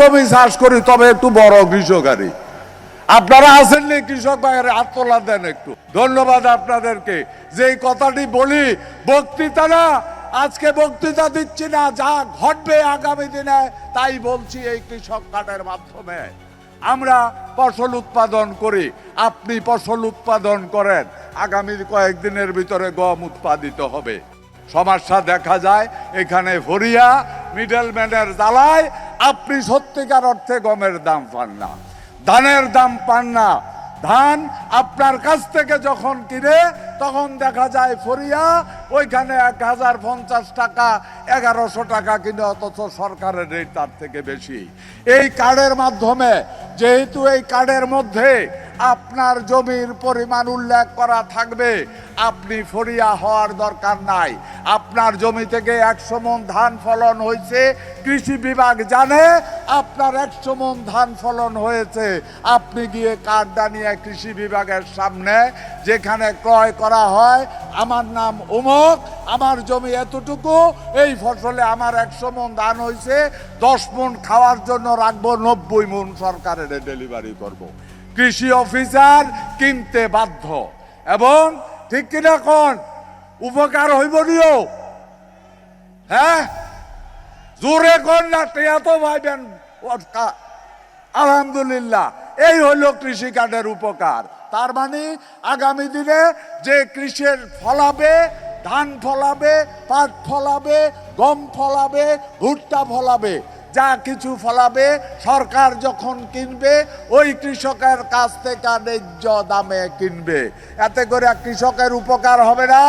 জমি চাষ করি, তবে একটু বড় কৃষকারী। আপনারা আসেননি কৃষক ভাইয়ের হাত তোলা দেন একটু। ধন্যবাদ আপনাদেরকে। যে কথাটি বলি বক্তৃতা না, আজকে বক্তৃতা দিচ্ছি না, যা ঘটবে আগামী দিনে তাই বলছি। এই কৃষক কার্ডের মাধ্যমে আমরা ফসল উৎপাদন করি, আপনি ফসল উৎপাদন করেন, আগামী কয়েকদিনের ভিতরে গম উৎপাদিত হবে। সমস্যা দেখা যায় এখানে ফরিয়া মিডলম্যানের জ্বালায় আপনি সত্যিকার অর্থে গমের দাম পান না, ধানের দাম পান না। ধান আপনার কাছ থেকে যখন কিনে তখন দেখা যায় ফরিয়া ওইখানে 1050 টাকা 1100 টাকা কিনে, অথচ সরকারের রেট তার থেকে বেশি। এই কার্ডের মাধ্যমে, যেহেতু এই কার্ডের মধ্যে আপনার জমির পরিমাণ উল্লেখ করা থাকবে, আপনি ফরিয়া হওয়ার দরকার নাই। আপনার জমি থেকে 100 মণ ধান ফলন হয়েছে, কৃষি বিভাগ জানে আপনার 100 মণ ধান ফলন হয়েছে। আপনি গিয়ে কার্ডটা নিয়ে কৃষি বিভাগের সামনে, যেখানে ক্রয় করা হয়, আমার নাম অমুক, আমার জমি এতটুকু, এই ফসলে আমার 100 মণ ধান হয়েছে, 10 মণ খাওয়ার জন্য রাখবো, 90 মণ সরকারের ডেলিভারি করব। কৃষি অফিসার কিনতে বাধ্য। এবং ঠিক কিনা কোন উপকার হইব নিও? হ্যাঁ, জোরে কোন না, টেয়া তো ভাইবেন। আলহামদুলিল্লাহ, এই হলো কৃষি কার্ডের উপকার। তার মানে আগামী দিনে যে কৃষির ফলাবে, ধান ফলাবে, পাট ফলাবে, গম ফলাবে, ভুট্টা ফলাবে, যা কিছু ফলাবে, সরকার যখন কিনবে ওই কৃষকের কাছ থেকে ন্যায্য দামে কিনবে। এতে করে কৃষকের উপকার হবে না।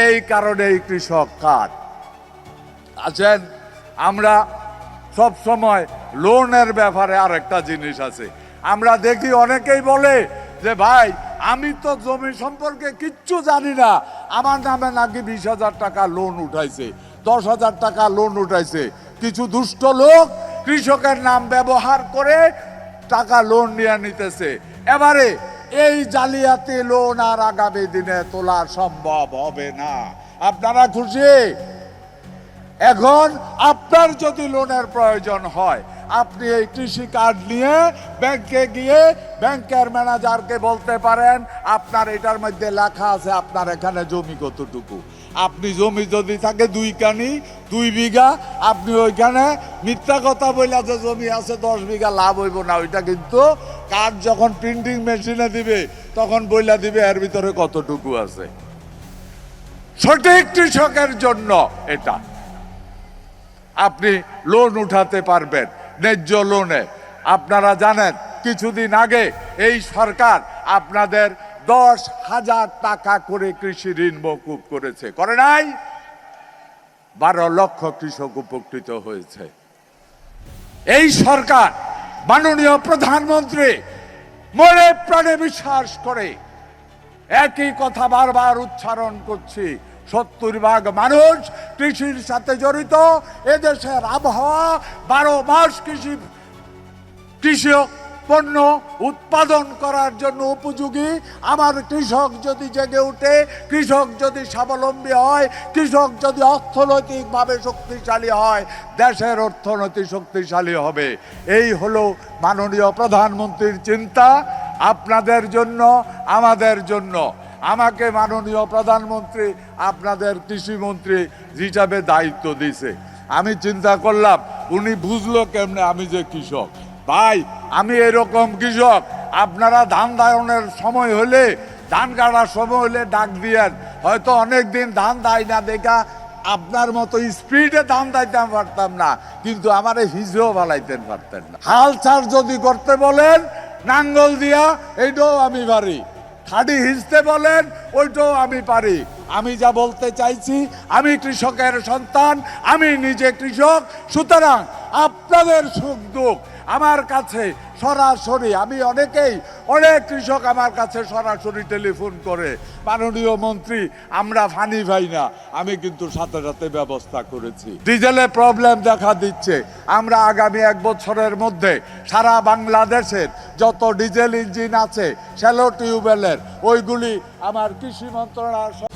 এই কারণে এই কৃষক কার্ড আছেন। আমরা সব সময় লোনের ব্যাপারে আরেকটা জিনিস আছে, আমরা দেখি অনেকেই বলে যে ভাই আমি তো জমি সম্পর্কে কিচ্ছু জানি না, আমার নামে নাকি 20,000 টাকা লোন উঠাইছে, 10,000 টাকা লোন উঠাইছে। কিছু দুষ্ট লোক কৃষকের নাম ব্যবহার করে টাকা লোন নিয়ে নিতেছে। এবারে এই জালিয়াতি লোন আর আগামী দিনে তোলা সম্ভব হবে না। আপনারা খুশি? এখন আপনার যদি লোনের প্রয়োজন হয়, আপনি এই কৃষি কার্ড নিয়ে ব্যাংকে গিয়ে ব্যাংকের ম্যানেজারকে বলতে পারেন আপনার এটার মধ্যে লেখা আছে আপনার এখানে জমি কতটুকু। আপনি জমি যদি থাকে 2 কানি 2 বিঘা, আপনি ওইখানে মিথ্যা কথা বললে যে জমি আছে 10 বিঘা, লাভ হইব না। ওইটা কিন্তু কার্ড যখন প্রিন্টিং মেশিনে দিবে তখন বইলা দিবে এর ভিতরে কতটুকু আছে। সঠিক কৃষকের জন্য এটা আপনি লোন উঠাতে পারবেন ন্যায্য লোনে। আপনারা জানেন কিছুদিন আগে এই সরকার আপনাদের 10,000 টাকা করে কৃষি ঋণ মকুব করেছে, করে নাই? 12 লক্ষ কৃষক উপকৃত হয়েছে। এই সরকার, মাননীয় প্রধানমন্ত্রী মনে প্রাণে বিশ্বাস করে একই কথা বারবার উচ্চারণ করছি, 70% মানুষ কৃষির সাথে জড়িত। এদেশের আবহাওয়া 12 মাস কৃষি পণ্য উৎপাদন করার জন্য উপযোগী। আমার কৃষক যদি জেগে উঠে, কৃষক যদি স্বাবলম্বী হয়, কৃষক যদি অর্থনৈতিকভাবে শক্তিশালী হয়, দেশের অর্থনীতি শক্তিশালী হবে। এই হলো মাননীয় প্রধানমন্ত্রীর চিন্তা আপনাদের জন্য, আমাদের জন্য। আমাকে মাননীয় প্রধানমন্ত্রী আপনাদের কৃষিমন্ত্রী হিসাবে দায়িত্ব দিয়েছে। আমি চিন্তা করলাম উনি বুঝলো কেমনে আমি যে কৃষক। ভাই আমি এরকম কৃষক, আপনারা ধান দায়নের সময় হলে, ধান কাটার সময় হলে ডাক দিয়েন। হয়তো অনেক দিন ধান দেয় না দেখা আপনার মতো স্পিডে ধান দাইতে পারতাম না, কিন্তু আমার হিজেও বালাইতেন পারতেন না। হাল চাষ যদি করতে বলেন নাঙ্গল দিয়া, এইটাও আমি পারি। খাড়ি হিঁচতে বলেন ওইটাও আমি পারি। আমি যা বলতে চাইছি, আমি কৃষকের সন্তান, আমি নিজে কৃষক। সুতরাং আপনাদের সুখ দুঃখ আমার কাছে সরাসরি, আমি অনেক কৃষক আমার কাছে সরাসরি টেলিফোন করে, মাননীয় মন্ত্রী আমরা ফানি পাই না। আমি কিন্তু সাথে সাথে ব্যবস্থা করেছি। ডিজেলে প্রবলেম দেখা দিচ্ছে, আমরা আগামী 1 বছরের মধ্যে সারা বাংলাদেশের যত ডিজেল ইঞ্জিন আছে শ্যালো টিউবওয়েলের, ওইগুলি আমার কৃষি মন্ত্রণালয়